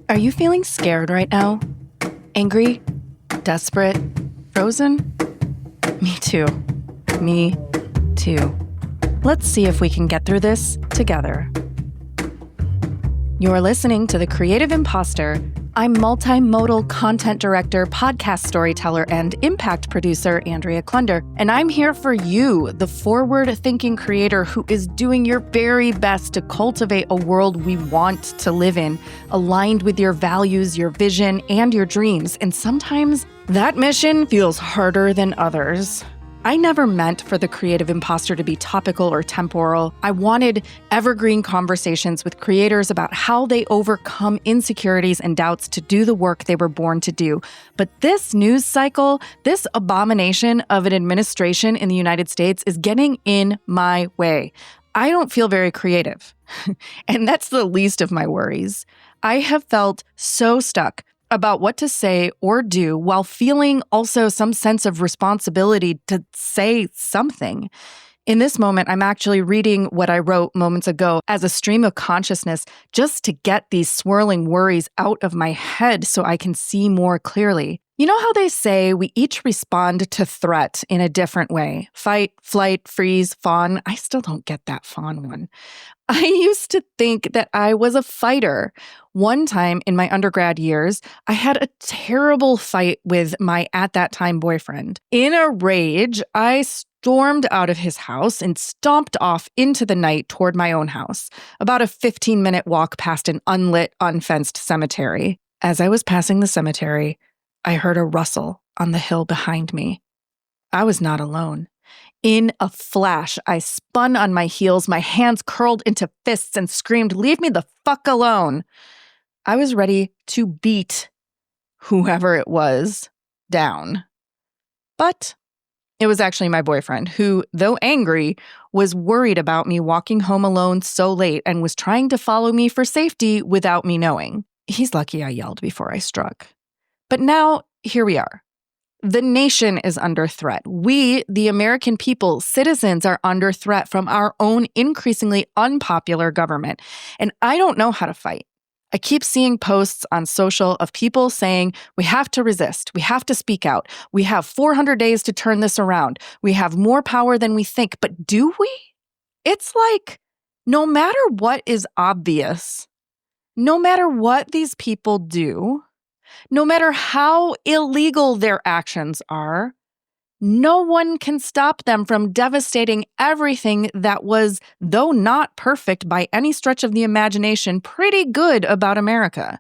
Are you feeling scared right now? Angry? Desperate? Frozen? Me too. Me too. Let's see if we can get through this together. You're listening to The Creative Imposter. I'm multimodal content director, podcast storyteller, and impact producer, Andrea Klunder, and I'm here for you, the forward-thinking creator who is doing your very best to cultivate a world we want to live in, aligned with your values, your vision, and your dreams. And sometimes that mission feels harder than others. I never meant for The Creative Imposter to be topical or temporal. I wanted evergreen conversations with creators about how they overcome insecurities and doubts to do the work they were born to do. But this news cycle, this abomination of an administration in the United States is getting in my way. I don't feel very creative, and that's the least of my worries. I have felt so stuck about what to say or do while feeling also some sense of responsibility to say something. In this moment, I'm actually reading what I wrote moments ago as a stream of consciousness just to get these swirling worries out of my head so I can see more clearly. You know how they say we each respond to threat in a different way? Fight, flight, freeze, fawn. I still don't get that fawn one. I used to think that I was a fighter. One time in my undergrad years, I had a terrible fight with my at that time boyfriend. In a rage, I stormed out of his house and stomped off into the night toward my own house, about a 15-minute walk past an unlit, unfenced cemetery. As I was passing the cemetery, I heard a rustle on the hill behind me. I was not alone. In a flash, I spun on my heels, my hands curled into fists, and screamed, "Leave me the fuck alone!" I was ready to beat whoever it was down. But it was actually my boyfriend, who, though angry, was worried about me walking home alone so late and was trying to follow me for safety without me knowing. He's lucky I yelled before I struck. But now, here we are. The nation is under threat. We, the American people, citizens, are under threat from our own increasingly unpopular government. And I don't know how to fight. I keep seeing posts on social of people saying, we have to resist. We have to speak out. We have 400 days to turn this around. We have more power than we think. But do we? It's like, no matter what is obvious, no matter what these people do, no matter how illegal their actions are, no one can stop them from devastating everything that was, though not perfect by any stretch of the imagination, pretty good about America.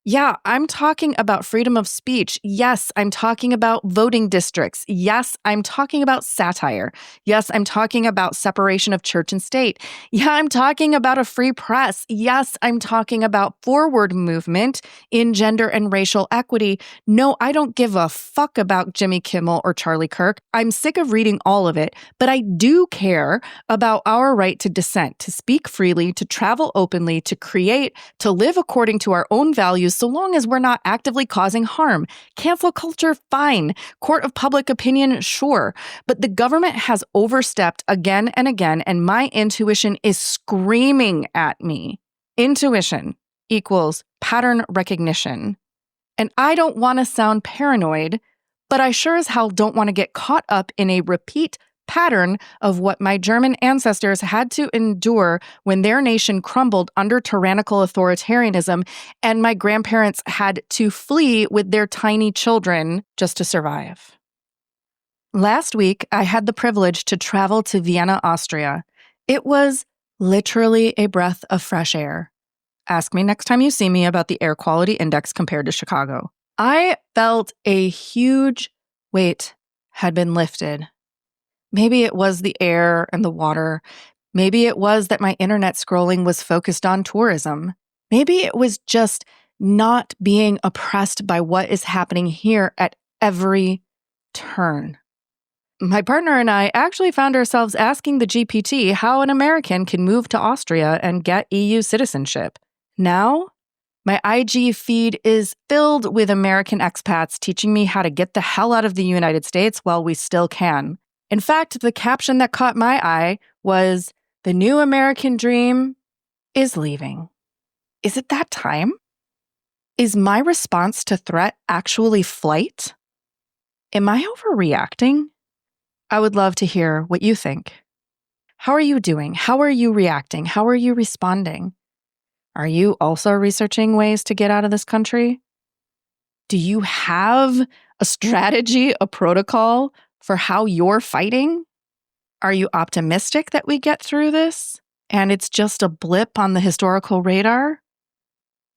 Yeah, I'm talking about freedom of speech. Yes, I'm talking about voting districts. Yes, I'm talking about satire. Yes, I'm talking about separation of church and state. Yeah, I'm talking about a free press. Yes, I'm talking about forward movement in gender and racial equity. No, I don't give a fuck about Jimmy Kimmel or Charlie Kirk. I'm sick of reading all of it, but I do care about our right to dissent, to speak freely, to travel openly, to create, to live according to our own values, so long as we're not actively causing harm. Cancel culture, fine. Court of public opinion, sure. But the government has overstepped again and again, and my intuition is screaming at me. Intuition equals pattern recognition. And I don't want to sound paranoid, but I sure as hell don't want to get caught up in a repeat pattern of what my German ancestors had to endure when their nation crumbled under tyrannical authoritarianism and my grandparents had to flee with their tiny children just to survive. Last week, I had the privilege to travel to Vienna, Austria. It was literally a breath of fresh air. Ask me next time you see me about the air quality index compared to Chicago. I felt a huge weight had been lifted. Maybe it was the air and the water. Maybe it was that my internet scrolling was focused on tourism. Maybe it was just not being oppressed by what is happening here at every turn. My partner and I actually found ourselves asking the GPT how an American can move to Austria and get EU citizenship. Now, my IG feed is filled with American expats teaching me how to get the hell out of the United States while we still can. In fact, the caption that caught my eye was, "The new American dream is leaving." Is it that time? Is my response to threat actually flight? Am I overreacting? I would love to hear what you think. How are you doing? How are you reacting? How are you responding? Are you also researching ways to get out of this country? Do you have a strategy, a protocol for how you're fighting? Are you optimistic that we get through this and it's just a blip on the historical radar?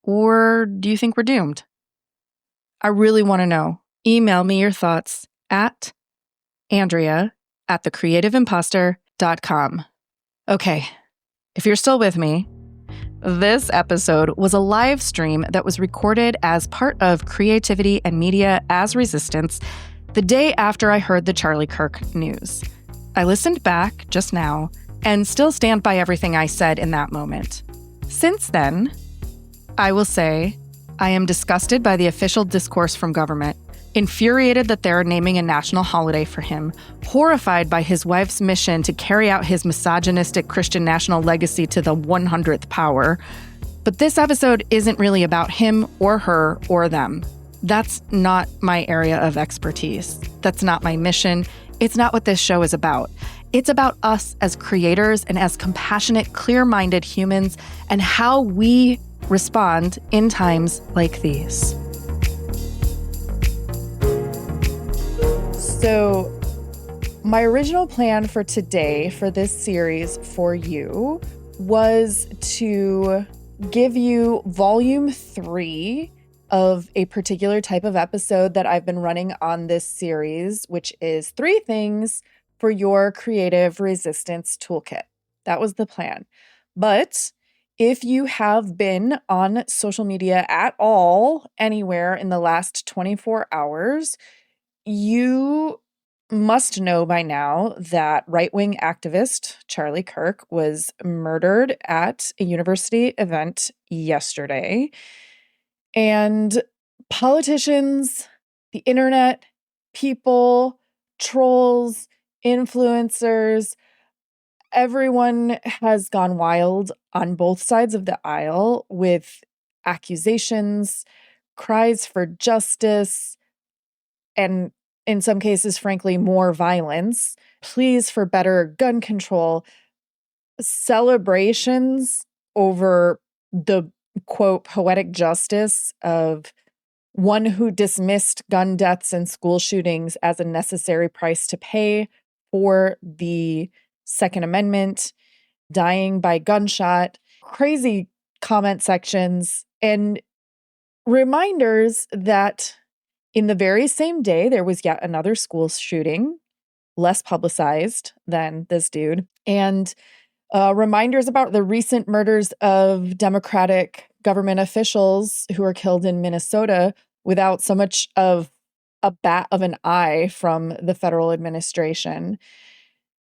Or do you think we're doomed? I really want to know. Email me your thoughts at Andrea@thecreativeimposter.com. Okay, if you're still with me, this episode was a live stream that was recorded as part of Creativity and Media as Resistance the day after I heard the Charlie Kirk news. I listened back just now and still stand by everything I said in that moment. Since then, I will say I am disgusted by the official discourse from government, infuriated that they're naming a national holiday for him, horrified by his wife's mission to carry out his misogynistic Christian national legacy to the 100th power. But this episode isn't really about him or her or them. That's not my area of expertise. That's not my mission. It's not what this show is about. It's about us as creators and as compassionate, clear-minded humans and how we respond in times like these. So, my original plan for today, for this series for you, was to give you volume 3 of a particular type of episode that I've been running on this series, which is 3 things for your creative resistance toolkit. That was the plan. But if you have been on social media at all, anywhere in the last 24 hours, you must know by now that right-wing activist Charlie Kirk was murdered at a university event yesterday. And politicians, the internet, people, trolls, influencers, everyone has gone wild on both sides of the aisle with accusations, cries for justice, and in some cases, frankly, more violence, pleas for better gun control, celebrations over the, quote, poetic justice of one who dismissed gun deaths and school shootings as a necessary price to pay for the Second Amendment, dying by gunshot, crazy comment sections, and reminders that in the very same day, there was yet another school shooting, less publicized than this dude, and reminders about the recent murders of Democratic government officials who were killed in Minnesota without so much of a bat of an eye from the federal administration.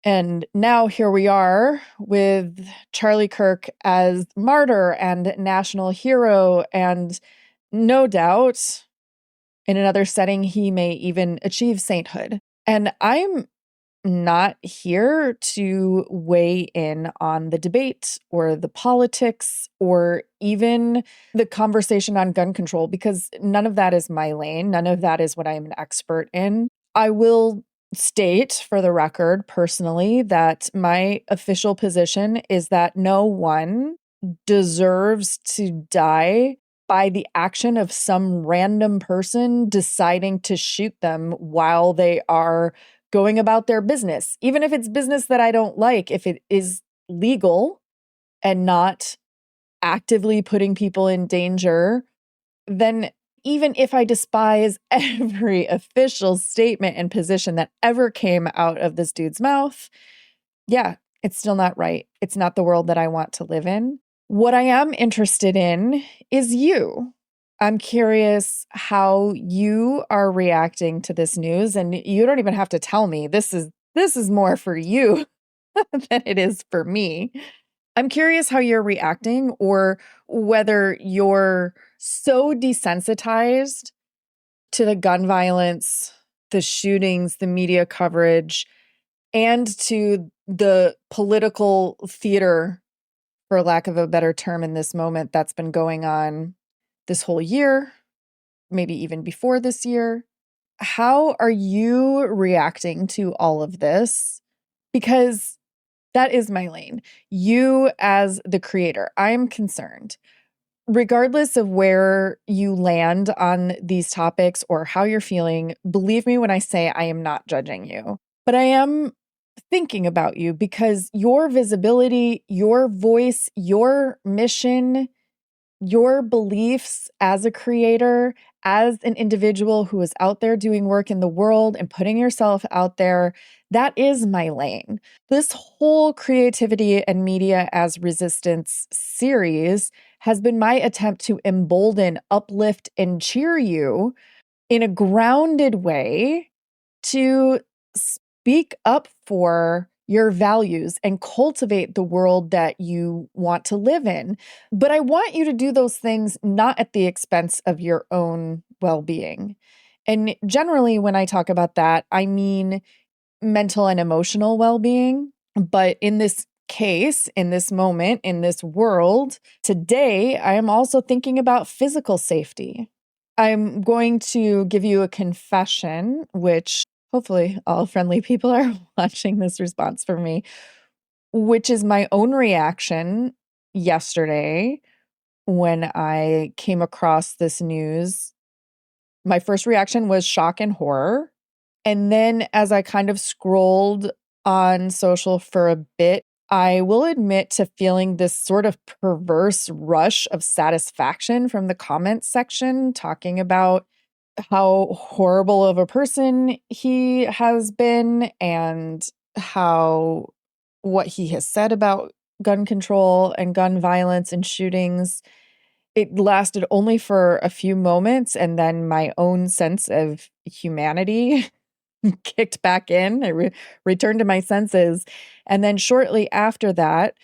And now here we are with Charlie Kirk as martyr and national hero, and no doubt in another setting, he may even achieve sainthood. And I'm not here to weigh in on the debate or the politics or even the conversation on gun control, because none of that is my lane. None of that is what I'm an expert in. I will state for the record personally that my official position is that no one deserves to die by the action of some random person deciding to shoot them while they are going about their business. Even if it's business that I don't like, if it is legal and not actively putting people in danger, then even if I despise every official statement and position that ever came out of this dude's mouth, yeah, it's still not right. It's not the world that I want to live in. What I am interested in is you. I'm curious how you are reacting to this news, and you don't even have to tell me. This is more for you than it is for me. I'm curious how you're reacting, or whether you're so desensitized to the gun violence, the shootings, the media coverage, and to the political theater, for lack of a better term in this moment, that's been going on this whole year, maybe even before this year. How are you reacting to all of this? Because that is my lane. You as the creator, I'm concerned. Regardless of where you land on these topics or how you're feeling, believe me when I say I am not judging you. But I am thinking about you because your visibility, your voice, your mission, your beliefs as a creator, as an individual who is out there doing work in the world and putting yourself out there, that is my lane. This whole creativity and media as resistance series has been my attempt to embolden, uplift, and cheer you in a grounded way to speak up for your values and cultivate the world that you want to live in. But I want you to do those things not at the expense of your own well-being. And generally, when I talk about that, I mean mental and emotional well-being. But in this case, in this moment, in this world, today, I am also thinking about physical safety. I'm going to give you a confession, which hopefully all friendly people are watching this response from me, which is my own reaction yesterday when I came across this news. My first reaction was shock and horror. And then as I kind of scrolled on social for a bit, I will admit to feeling this sort of perverse rush of satisfaction from the comments section, talking about how horrible of a person he has been and how what he has said about gun control and gun violence and shootings. It lasted only for a few moments, and then my own sense of humanity kicked back in. I returned to my senses. And then shortly after that,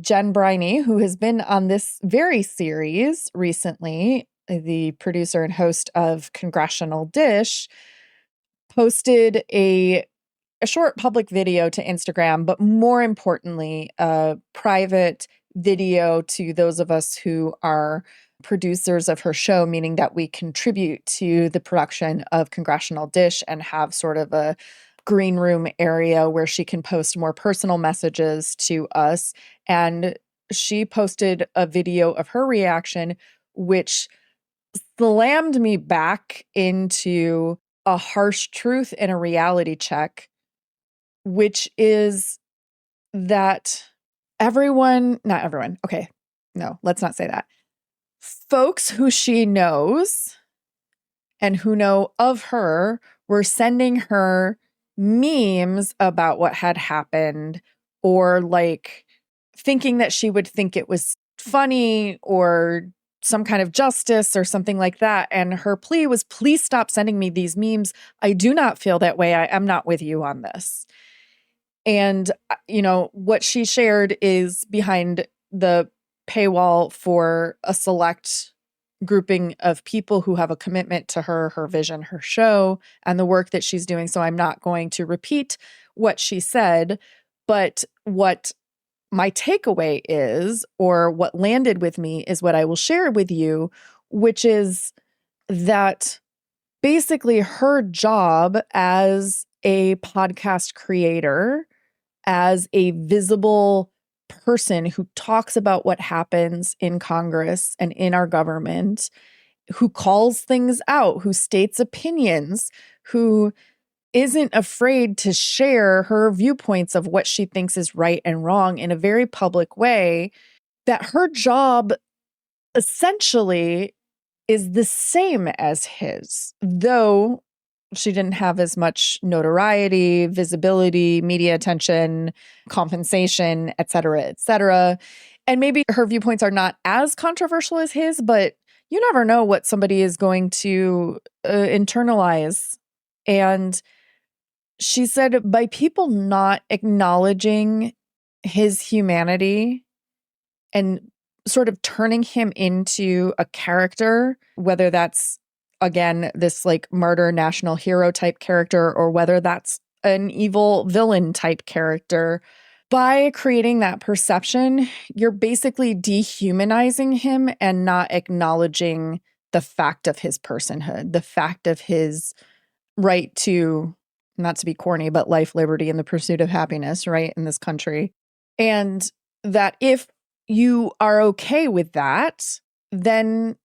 Jen Briney, who has been on this very series recently, the producer and host of Congressional Dish, posted a short public video to Instagram, but more importantly, a private video to those of us who are producers of her show, meaning that we contribute to the production of Congressional Dish and have sort of a green room area where she can post more personal messages to us. And she posted a video of her reaction, which slammed me back into a harsh truth and a reality check, which is that not everyone, okay, no, let's not say that. Folks who she knows and who know of her were sending her memes about what had happened, or like thinking that she would think it was funny or some kind of justice or something like that. And her plea was, please stop sending me these memes. I do not feel that way. I am not with you on this. And, what she shared is behind the paywall for a select grouping of people who have a commitment to her vision, her show, and the work that she's doing. So I'm not going to repeat what she said, but what my takeaway is, or what landed with me, is what I will share with you, which is that basically her job as a podcast creator, as a visible person who talks about what happens in Congress and in our government, who calls things out, who states opinions, who isn't afraid to share her viewpoints of what she thinks is right and wrong in a very public way, that her job essentially is the same as his, though she didn't have as much notoriety, visibility, media attention, compensation, et cetera, et cetera. And maybe her viewpoints are not as controversial as his, but you never know what somebody is going to internalize. And she said, by people not acknowledging his humanity and sort of turning him into a character, whether that's, again, this like martyr national hero type character, or whether that's an evil villain type character, by creating that perception, you're basically dehumanizing him and not acknowledging the fact of his personhood, the fact of his right to, not to be corny, but life, liberty, and the pursuit of happiness, right, in this country. And that if you are okay with that, then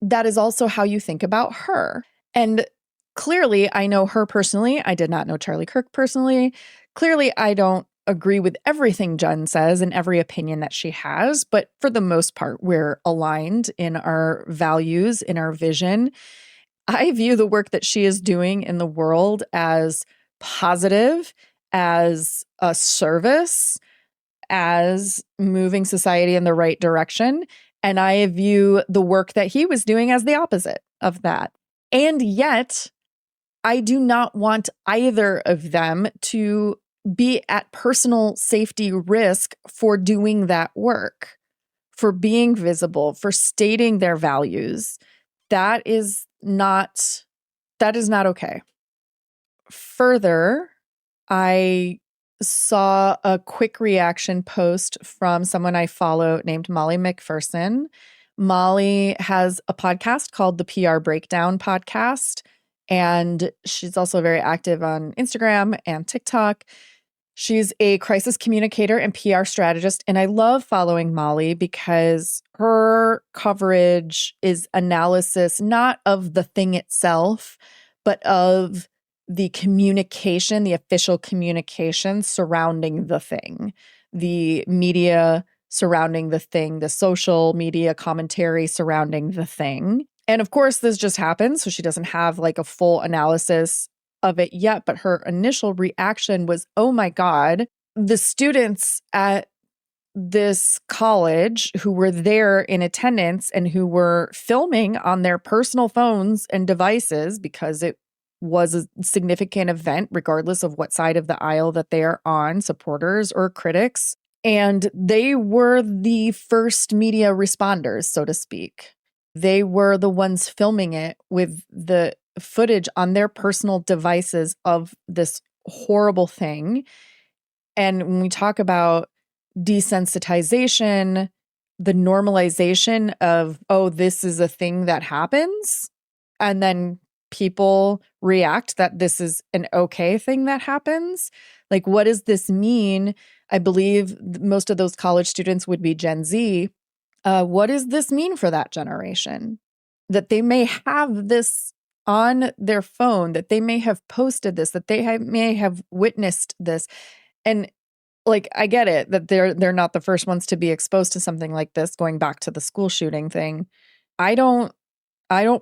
that is also how you think about her. And clearly, I know her personally. I did not know Charlie Kirk personally. Clearly, I don't agree with everything Jen says and every opinion that she has, but for the most part, we're aligned in our values, in our vision. I view the work that she is doing in the world as positive, as a service, as moving society in the right direction. And I view the work that he was doing as the opposite of that. And yet, I do not want either of them to be at personal safety risk for doing that work, for being visible, for stating their values. That is not okay. Further, I saw a quick reaction post from someone I follow named Molly McPherson. Molly has a podcast called the PR Breakdown Podcast, and she's also very active on Instagram and TikTok. She's a crisis communicator and PR strategist, and I love following Molly because her coverage is analysis not of the thing itself, but of the communication, the official communication surrounding the thing, the media surrounding the thing, the social media commentary surrounding the thing. And of course, this just happens, so she doesn't have like a full analysis of it yet, but her initial reaction was, oh my God, the students at this college who were there in attendance and who were filming on their personal phones and devices, because it was a significant event, regardless of what side of the aisle that they are on, supporters or critics. And they were the first media responders, so to speak. They were the ones filming it with the footage on their personal devices of this horrible thing. And when we talk about desensitization, the normalization of, oh, this is a thing that happens, and then people react that this is an okay thing that happens. Like, what does this mean? I believe most of those college students would be Gen Z. What does this mean for that generation? That they may have this on their phone, that they may have posted this, that they may have witnessed this. And like, I get it that they're not the first ones to be exposed to something like this, going back to the school shooting thing. I don't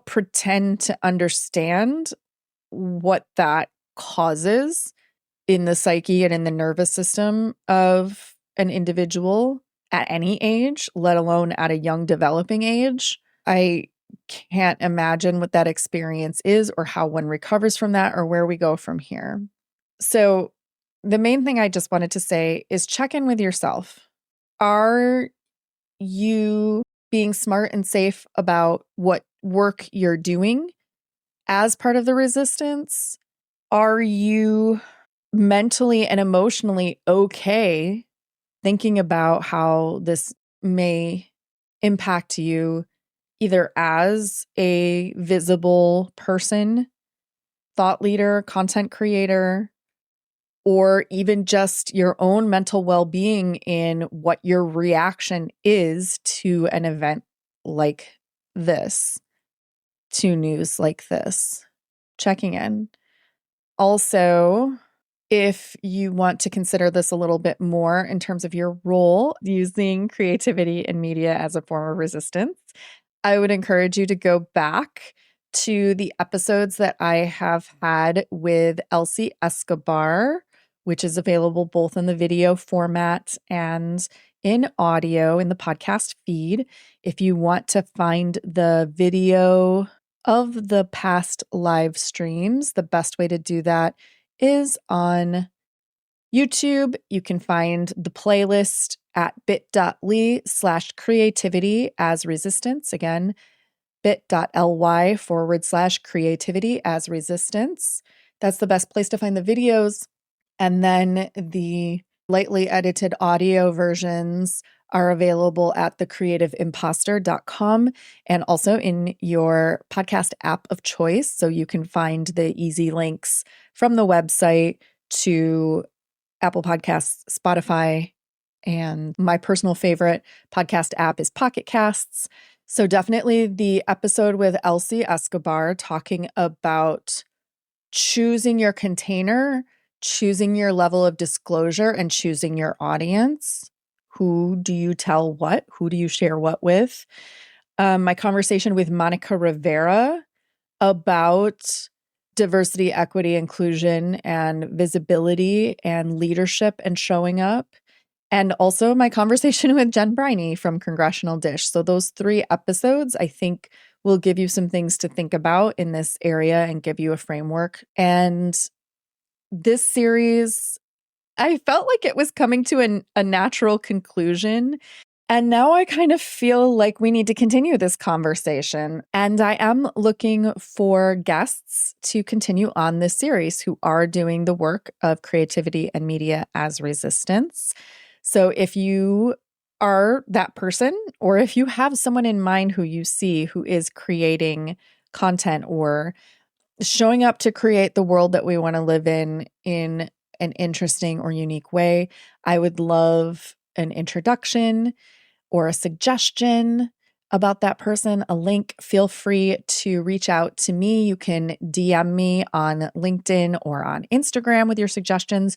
pretend to understand what that causes in the psyche and in the nervous system of an individual at any age, let alone at a young developing age. I can't imagine what that experience is or how one recovers from that or where we go from here. So the main thing I just wanted to say is check in with yourself. Are you being smart and safe about what work you're doing as part of the resistance? Are you mentally and emotionally okay thinking about how this may impact you either as a visible person, thought leader, content creator, or even just your own mental well-being in what your reaction is to an event like this, to news like this? Checking in. Also, if you want to consider this a little bit more in terms of your role using creativity and media as a form of resistance, I would encourage you to go back to the episodes that I have had with Elsie Escobar, which is available both in the video format and in audio in the podcast feed. If you want to find the video of the past live streams, the best way to do that is on YouTube. You can find the playlist at bit.ly/creativity as resistance. Again, bit.ly/creativity as resistance. That's the best place to find the videos. And then the Lightly edited audio versions are available at thecreativeimposter.com and also in your podcast app of choice. So you can find the easy links from the website to Apple Podcasts, Spotify, and my personal favorite podcast app is Pocket Casts. So definitely the episode with Elsie Escobar talking about choosing your container, choosing your level of disclosure, and choosing your audience. Who do you tell what? Who do you share what with? My conversation with Monica Rivera about diversity, equity, inclusion, and visibility and leadership and showing up. And also my conversation with Jen Briney from Congressional Dish. So those 3 episodes, I think, will give you some things to think about in this area and give you a framework. And this series, I felt like it was coming to a natural conclusion. And now I kind of feel like we need to continue this conversation. And I am looking for guests to continue on this series who are doing the work of creativity and media as resistance. So if you are that person, or if you have someone in mind who you see who is creating content or showing up to create the world that we want to live in an interesting or unique way, I would love an introduction or a suggestion about that person, a link. Feel free to reach out to me. You can DM me on LinkedIn or on Instagram with your suggestions,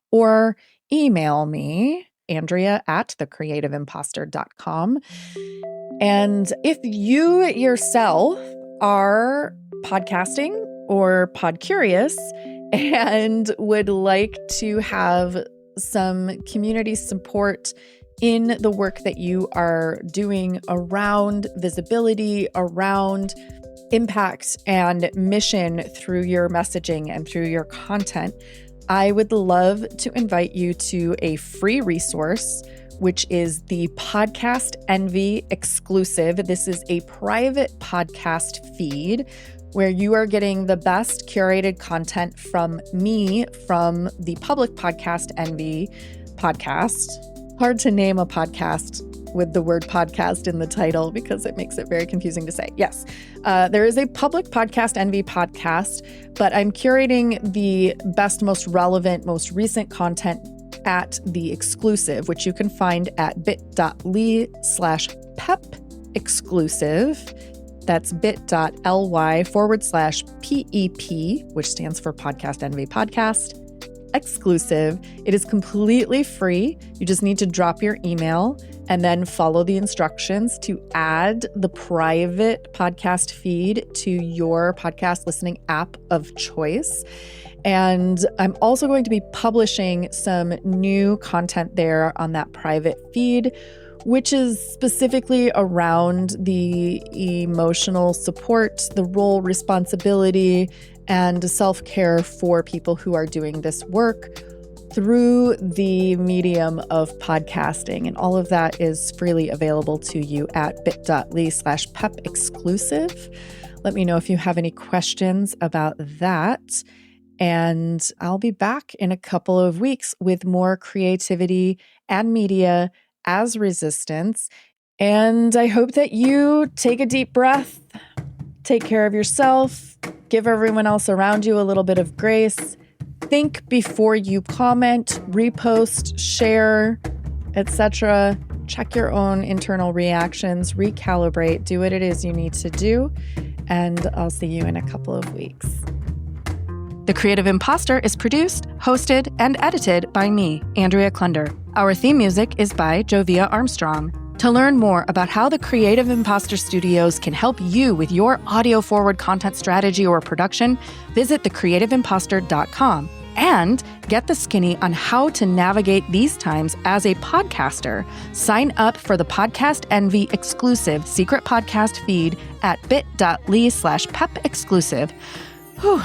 or email me, Andrea@thecreativeimposter.com. And if you yourself are podcasting or pod curious and would like to have some community support in the work that you are doing around visibility, around impact and mission through your messaging and through your content, I would love to invite you to a free resource, which is the Podcast Envy exclusive. This is a private podcast feed where you are getting the best curated content from me from the public Podcast Envy podcast. Hard to name a podcast with the word podcast in the title because it makes it very confusing to say. Yes, there is a public Podcast Envy podcast, but I'm curating the best, most relevant, most recent content at the exclusive, which you can find at bit.ly/PEP exclusive. That's bit.ly/PEP, which stands for Podcast Envy Podcast exclusive. It is completely free. You just need to drop your email and then follow the instructions to add the private podcast feed to your podcast listening app of choice. And I'm also going to be publishing some new content there on that private feed, which is specifically around the emotional support, the role, responsibility, and self-care for people who are doing this work through the medium of podcasting. And all of that is freely available to you at bit.ly/PEP exclusive. Let me know if you have any questions about that. And I'll be back in a couple of weeks with more creativity and media as resistance. And I hope that you take a deep breath, take care of yourself, give everyone else around you a little bit of grace. Think before you comment, repost, share, etc. Check your own internal reactions, recalibrate, do what it is you need to do. And I'll see you in a couple of weeks. The Creative Imposter is produced, hosted, and edited by me, Andrea Klunder. Our theme music is by Jovia Armstrong. To learn more about how the Creative Imposter Studios can help you with your audio-forward content strategy or production, visit thecreativeimposter.com and get the skinny on how to navigate these times as a podcaster. Sign up for the Podcast Envy exclusive secret podcast feed at bit.ly/PEP exclusive. Whew.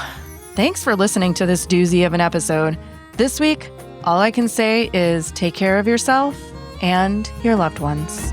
Thanks for listening to this doozy of an episode. This week, all I can say is take care of yourself and your loved ones.